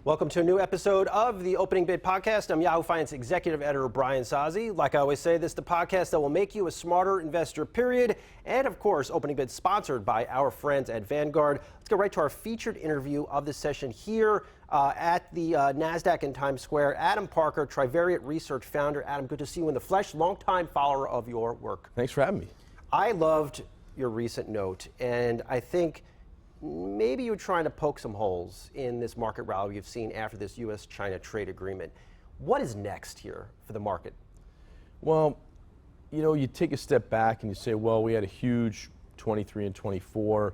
Welcome to a new episode of the Opening Bid Podcast. I'm Yahoo Finance Executive Editor Brian Sozzi. Like I always say, this is the podcast that will make you a smarter investor, period. And of course, Opening Bid sponsored by our friends at Vanguard. Let's get right to our featured interview of this session here at the NASDAQ in Times Square. Adam Parker, Trivariate Research founder. Adam, good to see you in the flesh. Longtime follower of your work. Thanks for having me. I loved your recent note, and I think maybe you're trying to poke some holes in this market rally we've seen after this U.S.-China trade agreement. What is next here for the market? Well, you take a step back and you say, well, we had a huge 23 and 24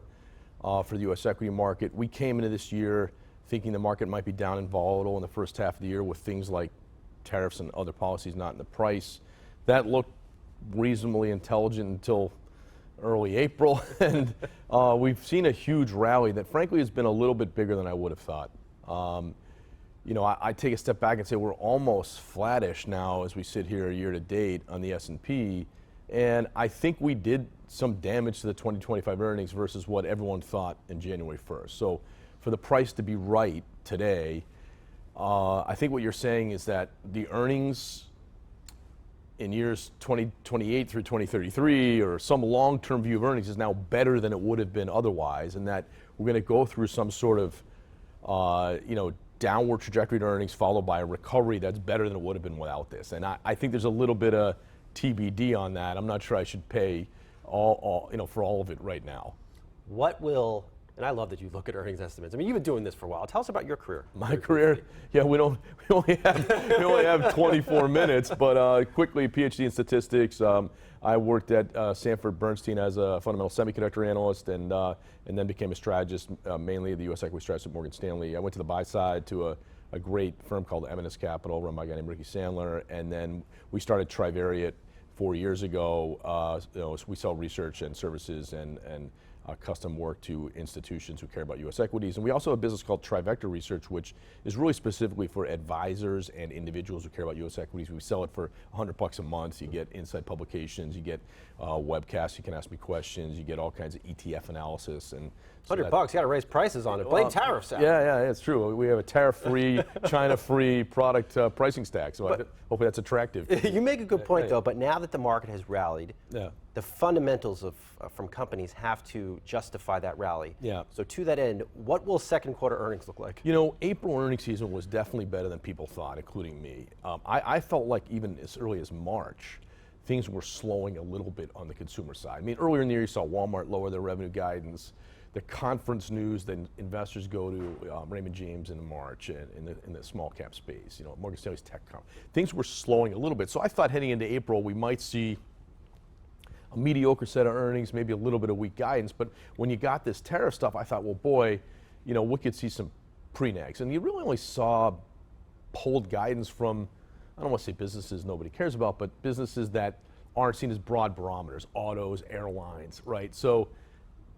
for the U.S. equity market. We came into this year thinking the market might be down and volatile in the first half of the year with things like tariffs and other policies not in the price. That looked reasonably intelligent until early April, and we've seen a huge rally that frankly has been a little bit bigger than I would have thought. I take a step back and say we're almost flattish now as we sit here year to date on the S&P, and I think we did some damage to the 2025 earnings versus what everyone thought in January 1st. So for the price to be right today, I think what you're saying is that the earnings in years 2028 through 2033 or some long-term view of earnings is now better than it would have been otherwise, and that we're going to go through some sort of downward trajectory to earnings followed by a recovery that's better than it would have been without this. And I think there's a little bit of TBD on that. I'm not sure I should pay all for all of it right now. What will, and I love that you look at earnings estimates. I mean, you've been doing this for a while. Tell us about your career. My career? Yeah, we only have 24 minutes, but quickly, PhD in statistics. I worked at Sanford Bernstein as a fundamental semiconductor analyst, and then became a strategist, mainly the U.S. equity strategist at Morgan Stanley. I went to the buy side to a great firm called M&S Capital, run by a guy named Ricky Sandler, and then we started Trivariate 4 years ago. We sell research and services and custom work to institutions who care about U.S. equities. And we also have a business called Trivector Research, which is really specifically for advisors and individuals who care about U.S. equities. We sell it for $100 a month. You get inside publications, you get webcasts, you can ask me questions, you get all kinds of ETF analysis. And so $100, you got to raise prices on it. Blame tariffs out. Yeah, it's true. We have a tariff-free, China-free product pricing stack, so hopefully that's attractive. You make a good point, though, but now that the market has rallied, the fundamentals from companies have to justify that rally. Yeah. So to that end, what will second quarter earnings look like? April earnings season was definitely better than people thought, including me. I felt like even as early as March, things were slowing a little bit on the consumer side. I mean, earlier in the year, you saw Walmart lower their revenue guidance. The conference news that investors go to Raymond James in March in the small cap space, Morgan Stanley's tech conference. Things were slowing a little bit. So I thought heading into April, we might see a mediocre set of earnings, maybe a little bit of weak guidance. But when you got this tariff stuff, I thought, well, boy, we could see some pre-nags. And you really only saw pulled guidance from, I don't want to say businesses nobody cares about, but businesses that aren't seen as broad barometers, autos, airlines, right? So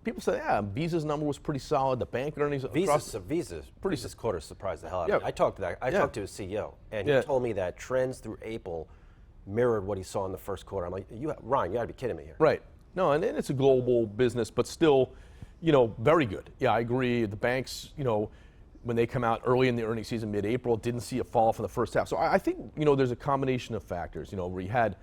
people say, yeah, Visa's number was pretty solid. The bank earnings Visa's quarter surprised the hell out of me. I talked to his CEO, and he told me that trends through April mirrored what he saw in the first quarter. I'm like, Ryan, you got to be kidding me here. Right. No, and it's a global business, but still, very good. Yeah, I agree. The banks, when they come out early in the earnings season, mid-April, didn't see a fall from the first half. So I think, there's a combination of factors, where you had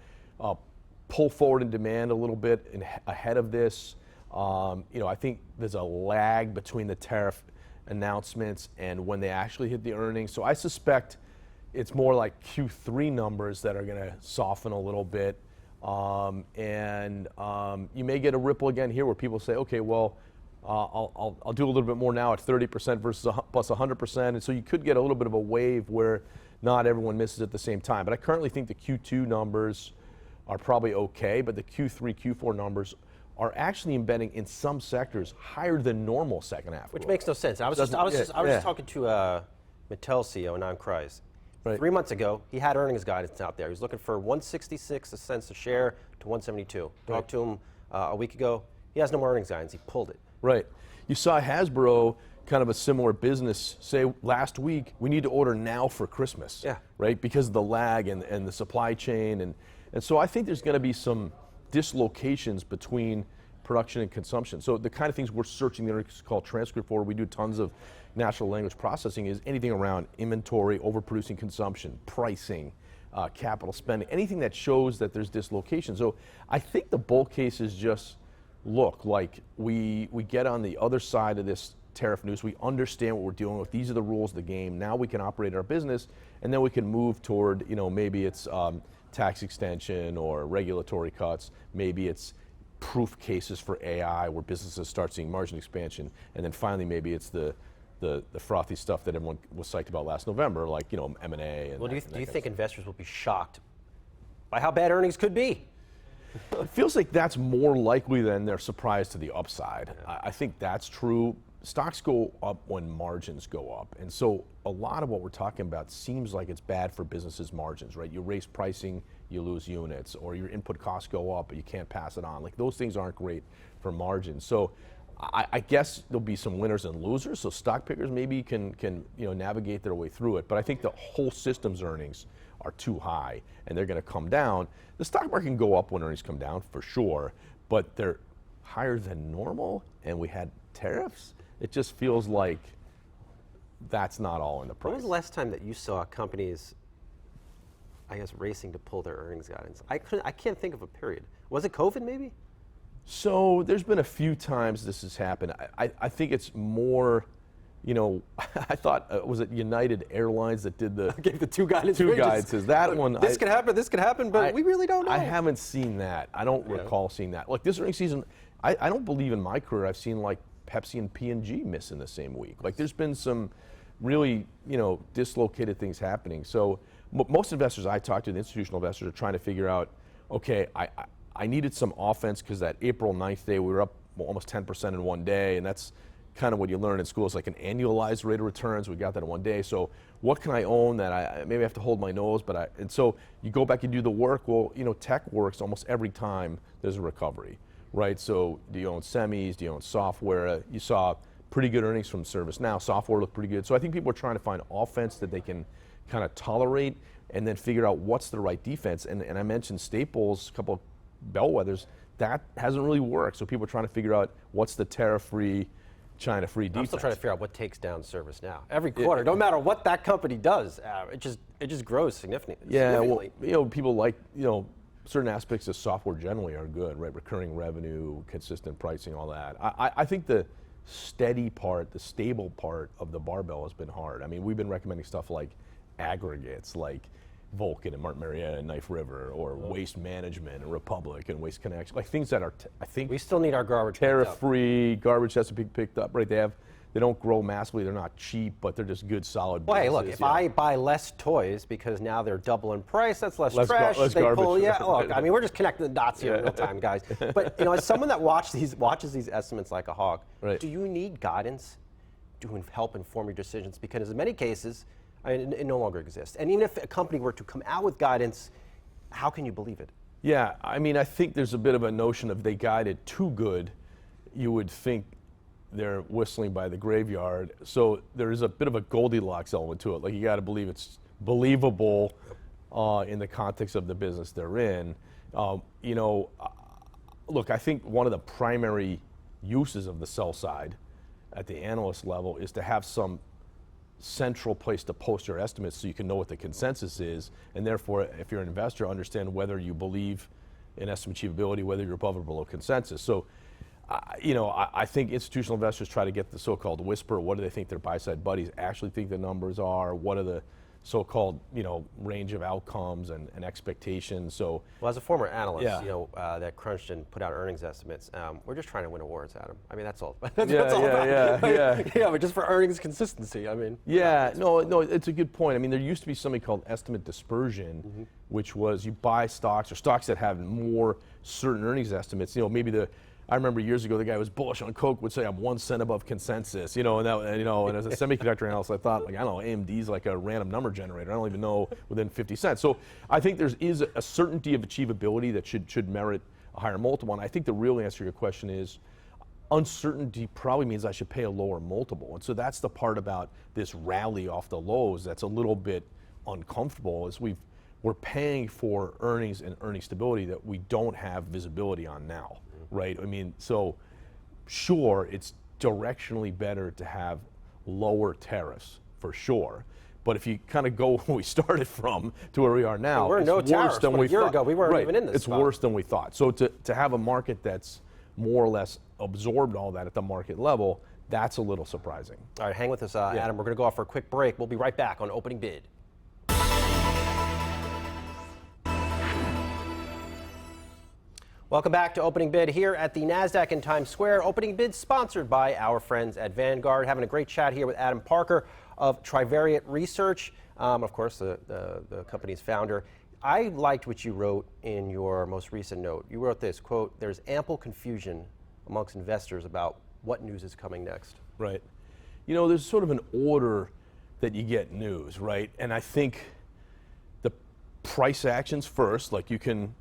pull forward in demand a little bit ahead of this. I think there's a lag between the tariff announcements and when they actually hit the earnings. So I suspect it's more like Q3 numbers that are going to soften a little bit. And you may get a ripple again here where people say, okay, well, I'll do a little bit more now at 30% versus plus 100%. And so you could get a little bit of a wave where not everyone misses at the same time. But I currently think the Q2 numbers are probably okay, but the Q3, Q4 numbers are actually embedding in some sectors higher than normal second half. Which makes no sense. I was just talking to Mattel CEO, Anand Kreis. Right. 3 months ago, he had earnings guidance out there. He was looking for 166 cents a share to 172. Talked to him a week ago. He has no more earnings guidance. He pulled it. Right. You saw Hasbro, kind of a similar business, say last week, we need to order now for Christmas. Yeah. Right? Because of the lag and the supply chain. And so I think there's going to be some dislocations between production and consumption. So the kind of things we're searching the earnings call transcript for, we do tons of natural language processing, is anything around inventory, overproducing consumption, pricing, capital spending, anything that shows that there's dislocation. So I think the bull cases just look like we get on the other side of this tariff news, we understand what we're dealing with, these are the rules of the game, now we can operate our business, and then we can move toward, maybe it's tax extension or regulatory cuts, maybe it's proof cases for AI where businesses start seeing margin expansion, and then finally maybe it's the frothy stuff that everyone was psyched about last November, like M&A. And well, do you think investors will be shocked by how bad earnings could be? It feels like that's more likely than they're surprised to the upside. Yeah. I think that's true. Stocks go up when margins go up, and so a lot of what we're talking about seems like it's bad for businesses' margins, right? You raise pricing, you lose units, or your input costs go up, but you can't pass it on. Like, those things aren't great for margins. So I guess there'll be some winners and losers. So stock pickers maybe can navigate their way through it. But I think the whole system's earnings are too high, and they're going to come down. The stock market can go up when earnings come down, for sure, but they're higher than normal, and we had tariffs. It just feels like that's not all in the price. When was the last time that you saw companies, I guess, racing to pull their earnings guidance? I can't think of a period. Was it COVID, maybe? So there's been a few times this has happened. I think it's more, I thought, was it United Airlines that did the gave the two guidances? That one. This could happen, but we really don't know. I haven't seen that. I don't recall seeing that. Like, this earnings season, I don't believe in my career I've seen like Pepsi and P&G miss in the same week. Like, there's been some really, dislocated things happening. So most investors I talk to, the institutional investors, are trying to figure out, okay, I needed some offense because that April 9th day, we were up almost 10% in one day, and that's kind of what you learn in school. It's like an annualized rate of returns. We got that in one day. So what can I own that I maybe have to hold my nose, and so you go back and do the work. Well, tech works almost every time there's a recovery, right? So do you own semis? Do you own software? You saw pretty good earnings from ServiceNow. Software looked pretty good. So I think people are trying to find offense that they can kind of tolerate, and then figure out what's the right defense. And I mentioned Staples, a couple of bellwethers, that hasn't really worked. So people are trying to figure out what's the tariff-free, China-free defense. I'm still trying to figure out what takes down ServiceNow. Every quarter, no matter what that company does, it just grows significantly. Yeah, well, people like, certain aspects of software generally are good, right? Recurring revenue, consistent pricing, all that. I think the steady part, the stable part of the barbell has been hard. I mean, we've been recommending stuff like aggregates, like Vulcan and Martin Marietta and Knife River, or Waste Management and Republic and Waste Connection, like things that are, I think, we still need our garbage tariff-free. Garbage has to be picked up, right? They don't grow massively. They're not cheap, but they're just good, solid businesses. Well, hey, look, if I buy less toys because now they're double in price, that's less trash. Less garbage. Look, I mean, we're just connecting the dots here in real time, guys. But as someone that watches these estimates like a hawk, right, do you need guidance to help inform your decisions? Because in many cases, it no longer exists. And even if a company were to come out with guidance, how can you believe it? Yeah, I mean, I think there's a bit of a notion of they guided too good, you would think they're whistling by the graveyard. So there is a bit of a Goldilocks element to it. Like, you got to believe it's believable in the context of the business they're in. Look, I think one of the primary uses of the sell side at the analyst level is to have some central place to post your estimates so you can know what the consensus is, and therefore, if you're an investor, understand whether you believe in estimate achievability, whether you're above or below consensus. So, I think institutional investors try to get the so-called whisper. What do they think their buy-side buddies actually think the numbers are? What are the so-called, range of outcomes and expectations? So, well, as a former analyst, that crunched and put out earnings estimates, we're just trying to win awards, Adam. I mean, that's all. Yeah, but just for earnings consistency. I mean. Yeah, no, it's a good point. I mean, there used to be something called estimate dispersion, which was you buy stocks or stocks that have more certain earnings estimates. I remember years ago, the guy who was bullish on Coke would say, I'm 1 cent above consensus, and as a semiconductor analyst, I thought, AMD's like a random number generator. I don't even know within 50 cents. So I think there is a certainty of achievability that should merit a higher multiple. And I think the real answer to your question is uncertainty probably means I should pay a lower multiple. And so that's the part about this rally off the lows that's a little bit uncomfortable, is we're paying for earnings and earning stability that we don't have visibility on now. right? I mean, so sure, it's directionally better to have lower tariffs for sure. But if you kind of go where we started from to where we are now, We're it's no worse tariffs, than but we a year thought. ago we weren't Right. even in this It's spot. worse than we thought. So to have a market that's more or less absorbed all that at the market level, that's a little surprising. All right, hang with us, Adam. We're going to go off for a quick break. We'll be right back on Opening Bid. Welcome back to Opening Bid here at the NASDAQ in Times Square. Opening Bid sponsored by our friends at Vanguard. Having a great chat here with Adam Parker of Trivariate Research, of course, the company's founder. I liked what you wrote in your most recent note. You wrote this, quote, "There's ample confusion amongst investors about what news is coming next." Right. You know, there's sort of an order that you get news, right? And I think the price actions first, like you can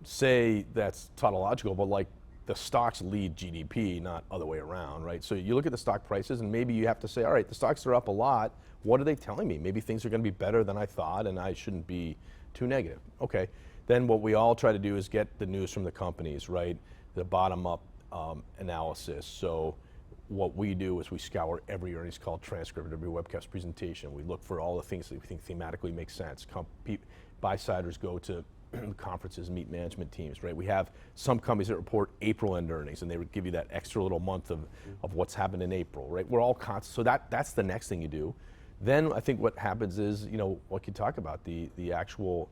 say that's tautological, but like the stocks lead GDP, not other way around, right? So you look at the stock prices and maybe you have to say, all right, the stocks are up a lot. What are they telling me? Maybe things are going to be better than I thought and I shouldn't be too negative. Okay. Then what we all try to do is get the news from the companies, right? The bottom up analysis. So what we do is we scour every earnings call transcript, every webcast presentation. We look for all the things that we think thematically make sense. Buy-siders go to conferences, meet management teams, right? We have some companies that report April end earnings, and they would give you that extra little month of what's happened in April, right? We're all constant, so that's the next thing you do. Then I think what happens is, you know, what you talk about, the actual,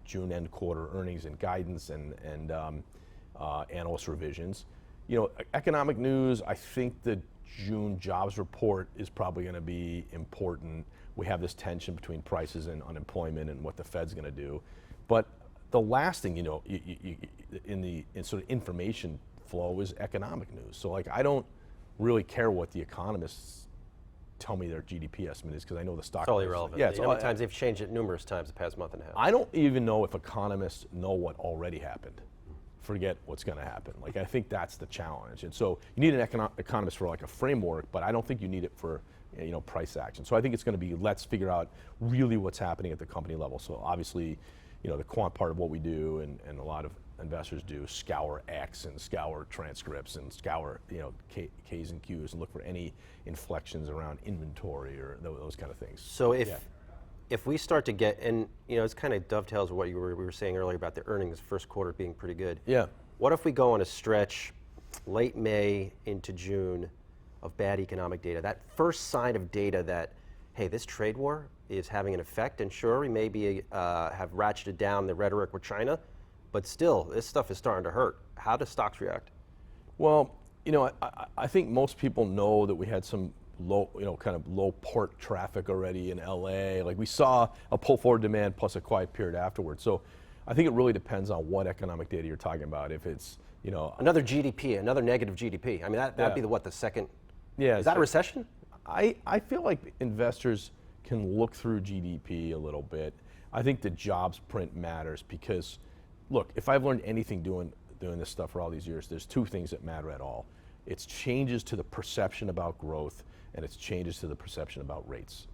June end quarter earnings and guidance and analyst revisions. You know, economic news, I think the June jobs report is probably going to be important. We have this tension between prices and unemployment and what the Fed's going to do. But the last thing, you know, in sort of information flow is economic news. So like, I don't really care what the economists tell me their GDP estimate is because I know the stock. It's totally irrelevant. Yeah, You know how many times they've changed it numerous times the past month and a half. I don't even know if economists know what already happened. Forget what's going to happen. Like, I think that's the challenge. And so you need an economist for like a framework, but I don't think you need it for, you know, price action. So I think it's going to be, let's figure out really what's happening at the company level. So obviously, you know, the quant part of what we do and a lot of investors do, scour X and scour transcripts and scour, you know, K's and Q's and look for any inflections around inventory or those kind of things. So if we start to get, and you know, it's kind of dovetails with what we were saying earlier about the earnings first quarter being pretty good. Yeah. What if we go on a stretch late May into June of bad economic data? That first sign of data that, hey, this trade war is having an effect, and sure, we maybe have ratcheted down the rhetoric with China, but still, this stuff is starting to hurt. How do stocks react? Well, you know, I think most people know that we had some low, you know, kind of low port traffic already in LA. Like we saw a pull forward demand plus a quiet period afterwards. So I think it really depends on what economic data you're talking about. If it's, you know, another GDP, another negative GDP. I mean, that'd be the second. Yeah. Is that a recession? I feel like investors can look through GDP a little bit. I think the jobs print matters because, look, if I've learned anything doing this stuff for all these years, there's two things that matter at all. It's changes to the perception about growth and it's changes to the perception about rates.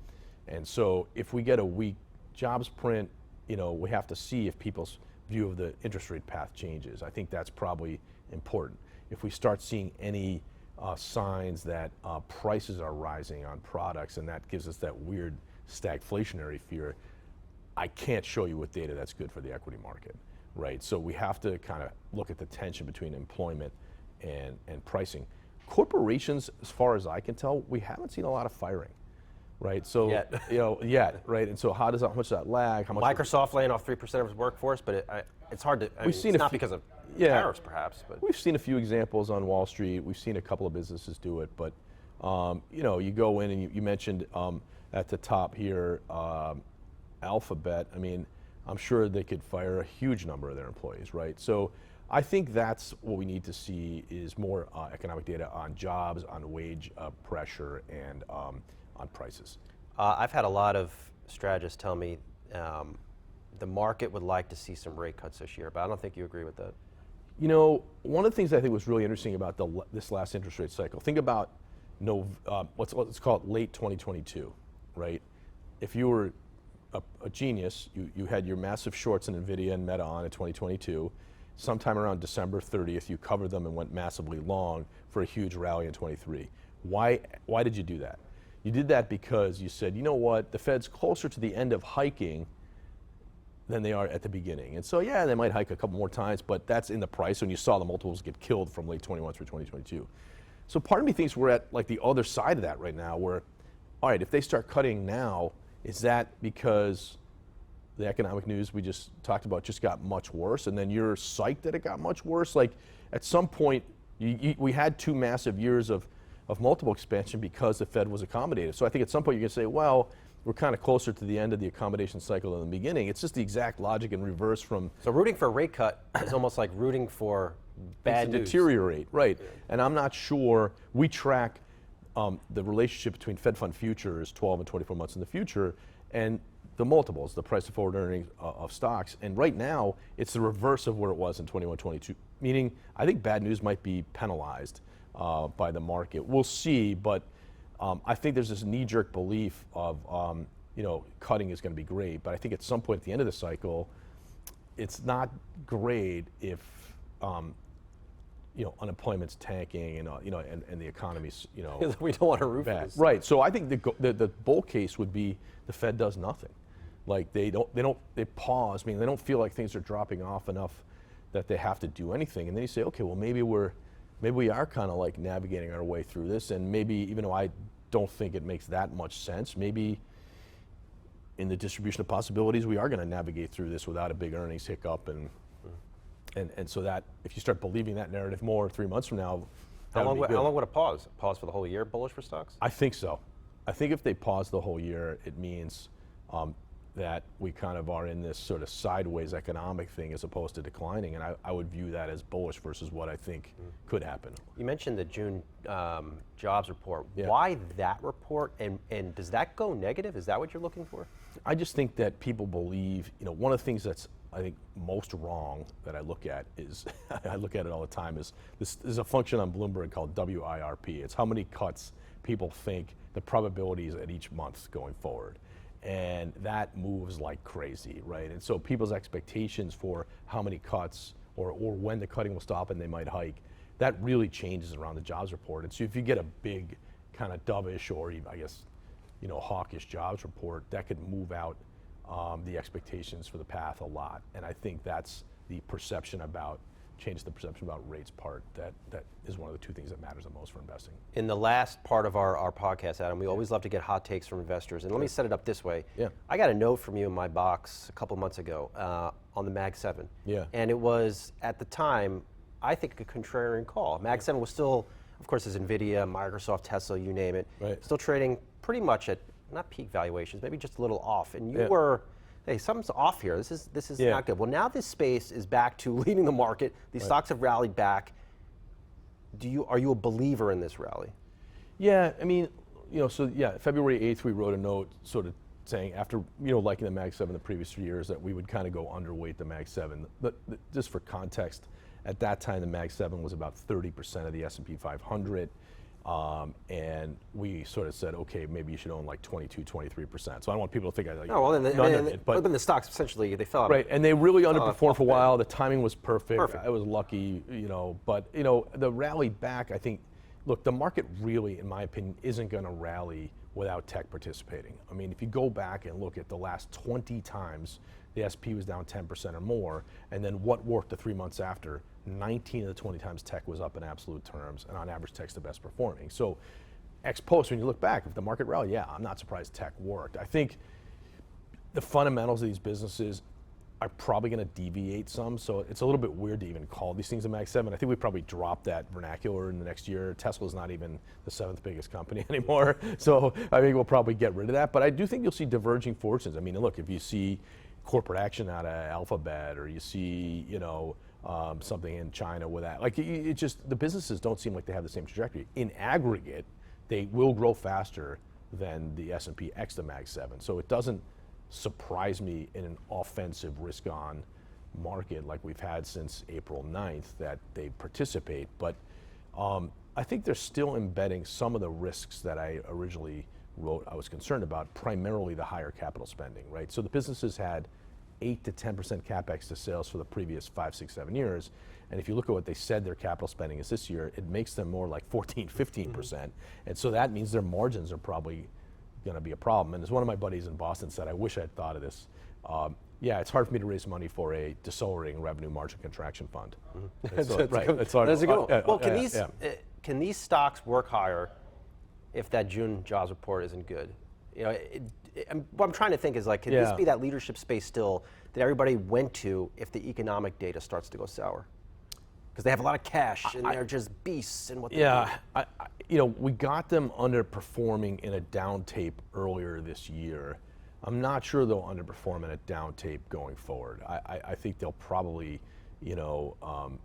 And so if we get a weak jobs print, you know, we have to see if people's view of the interest rate path changes. I think that's probably important. If we start seeing any signs that prices are rising on products and that gives us that weird stagflationary fear, I can't show you with data that's good for the equity market, right? So we have to kind of look at the tension between employment and pricing. Corporations, as far as I can tell, we haven't seen a lot of firing, right? So, right? And so how much does that lag? How much Microsoft laying off 3% of its workforce, but it's hard to, it's not because of tariffs perhaps. But we've seen a few examples on Wall Street. We've seen a couple of businesses do it, but you know, you go in and you mentioned at the top here, Alphabet. I mean, I'm sure they could fire a huge number of their employees, right? So I think that's what we need to see is more economic data on jobs, on wage pressure, and on prices. I've had a lot of strategists tell me the market would like to see some rate cuts this year, but I don't think you agree with that. You know, one of the things I think was really interesting about this last interest rate cycle, think about let's call it late 2022, right? If you were a genius, you had your massive shorts in NVIDIA and Meta on in 2022, sometime around December 30th, you covered them and went massively long for a huge rally in 23. Why did you do that? You did that because you said, you know what, the Fed's closer to the end of hiking than they are at the beginning. And so, yeah, they might hike a couple more times, but that's in the price when you saw the multiples get killed from late 21 through 2022. So part of me thinks we're at like the other side of that right now where, all right, if they start cutting now, is that because the economic news we just talked about just got much worse and then you're psyched that it got much worse? Like at some point, we had 2 massive years of multiple expansion because the Fed was accommodative. So I think at some point you're going to say, well, we're kind of closer to the end of the accommodation cycle than the beginning. It's just the exact logic in reverse from. So rooting for a rate cut is almost like rooting for bad news. Deteriorate, right. Yeah. And I'm not sure, we track the relationship between Fed fund futures 12 and 24 months in the future and the multiples, the price to forward earnings of stocks. And right now, it's the reverse of where it was in 21, 22, meaning I think bad news might be penalized by the market. We'll see, but I think there's this knee-jerk belief of, cutting is going to be great, but I think at some point at the end of the cycle, it's not great if, unemployment's tanking and the economy's, we don't want to roof bad. this. Right. So I think the bull case would be the Fed does nothing. Like they pause. I mean, they don't feel like things are dropping off enough that they have to do anything. And then you say, okay, well maybe we are kind of like navigating our way through this, and maybe even though I don't think it makes that much sense, maybe in the distribution of possibilities we are going to navigate through this without a big earnings hiccup, and so that if you start believing that narrative more 3 months from now, how long would a pause? Pause for the whole year, bullish for stocks? I think so. I think if they pause the whole year, it means that we kind of are in this sort of sideways economic thing as opposed to declining, and I would view that as bullish versus what I think could happen. You mentioned the June jobs report. Yeah. Why that report, and does that go negative? Is that what you're looking for? I just think that people believe, one of the things that's I think most wrong that I look at is, I look at it all the time, is this is a function on Bloomberg called WIRP. It's how many cuts people think the probabilities at each month going forward. And that moves like crazy, right? And so people's expectations for how many cuts or when the cutting will stop and they might hike, that really changes around the jobs report. And so if you get a big kind of dovish or I guess, hawkish jobs report, that could move out the expectations for the path a lot. And I think that's the perception about, change the perception about rates part, that is one of the 2 things that matters the most for investing. In the last part of our podcast, Adam, we always love to get hot takes from investors. And let me set it up this way. Yeah. I got a note from you in my box a couple months ago on the Mag 7. Yeah. And it was, at the time, I think a contrarian call. Mag 7 was still, of course, there's NVIDIA, Microsoft, Tesla, you name it. Right. Still trading pretty much at, not peak valuations, maybe just a little off. And you Yeah. were, hey, something's off here. This is Yeah. not good. Well, now this space is back to leading the market. These stocks have rallied back. Are you a believer in this rally? Yeah, I mean, February 8th, we wrote a note sort of saying after, liking the Mag 7 the previous 3 years that we would kind of go underweight the Mag 7. But just for context, at that time, the Mag 7 was about 30% of the S&P 500. And we sort of said, okay, maybe you should own like 22, 23%. So I don't want people to think I like none of it. But then the stocks essentially, they fell out. Right, and they really underperformed for a while. The timing was perfect. Perfect. I was lucky, but the rally back, I think, look, the market really, in my opinion, isn't going to rally without tech participating. I mean, if you go back and look at the last 20 times the SP was down 10% or more, and then what worked the 3 months after, 19 of the 20 times tech was up in absolute terms, and on average tech's the best performing. So ex post, when you look back, if the market rallied, yeah, I'm not surprised tech worked. I think the fundamentals of these businesses are probably going to deviate some, so it's a little bit weird to even call these things a Mag 7. I think we probably drop that vernacular in the next year. Tesla's not even the 7th biggest company anymore, so I think we'll probably get rid of that. But I do think you'll see diverging fortunes. I mean, look, if you see corporate action out of Alphabet, or you see, something in China with that, like it just, the businesses don't seem like they have the same trajectory. In aggregate, they will grow faster than the S&P X the Mag 7. So it doesn't surprise me in an offensive risk-on market like we've had since April 9th that they participate. But I think they're still embedding some of the risks that I originally wrote I was concerned about, primarily the higher capital spending, right? So the businesses had 8 to 10% capex to sales for the previous 5, 6, 7 years. And if you look at what they said their capital spending is this year, it makes them more like 14, 15%. And so that means their margins are probably going to be a problem. And as one of my buddies in Boston said, I wish I'd thought of this. Yeah, it's hard for me to raise money for a decelerating revenue margin contraction fund. That's a good one. Well, can these stocks work higher if that June jobs report isn't good? You know, what I'm trying to think is like, can this be that leadership space still that everybody went to if the economic data starts to go sour? Because they have a lot of cash and they're just beasts in what they do. You know, we got them underperforming in a down tape earlier this year. I'm not sure they'll underperform in a down tape going forward. I think they'll probably, you know,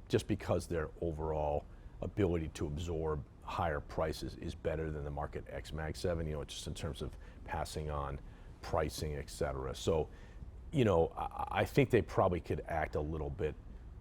just because their overall ability to absorb higher prices is better than the market ex Mag 7, you know, just in terms of passing on pricing, et cetera. So, you know, I think they probably could act a little bit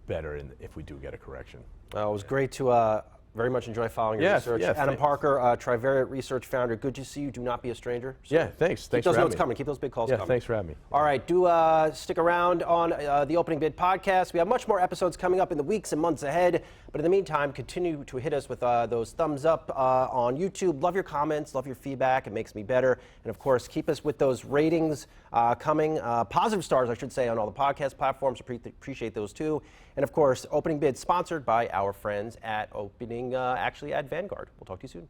better if we do get a correction. It was great to very much enjoy following your research. Adam Parker, Trivariate Research founder. Good to see you. Do not be a stranger. So thanks. Thanks for having me. Keep those notes coming. Keep those big calls coming. Thanks for having me. All right, do stick around on the Opening Bid podcast. We have much more episodes coming up in the weeks and months ahead. But in the meantime, continue to hit us with those thumbs up on YouTube. Love your comments. Love your feedback. It makes me better. And of course, keep us with those ratings coming. Positive stars, I should say, on all the podcast platforms. Appreciate those too. And of course, Opening Bid sponsored by our friends at Vanguard. We'll talk to you soon.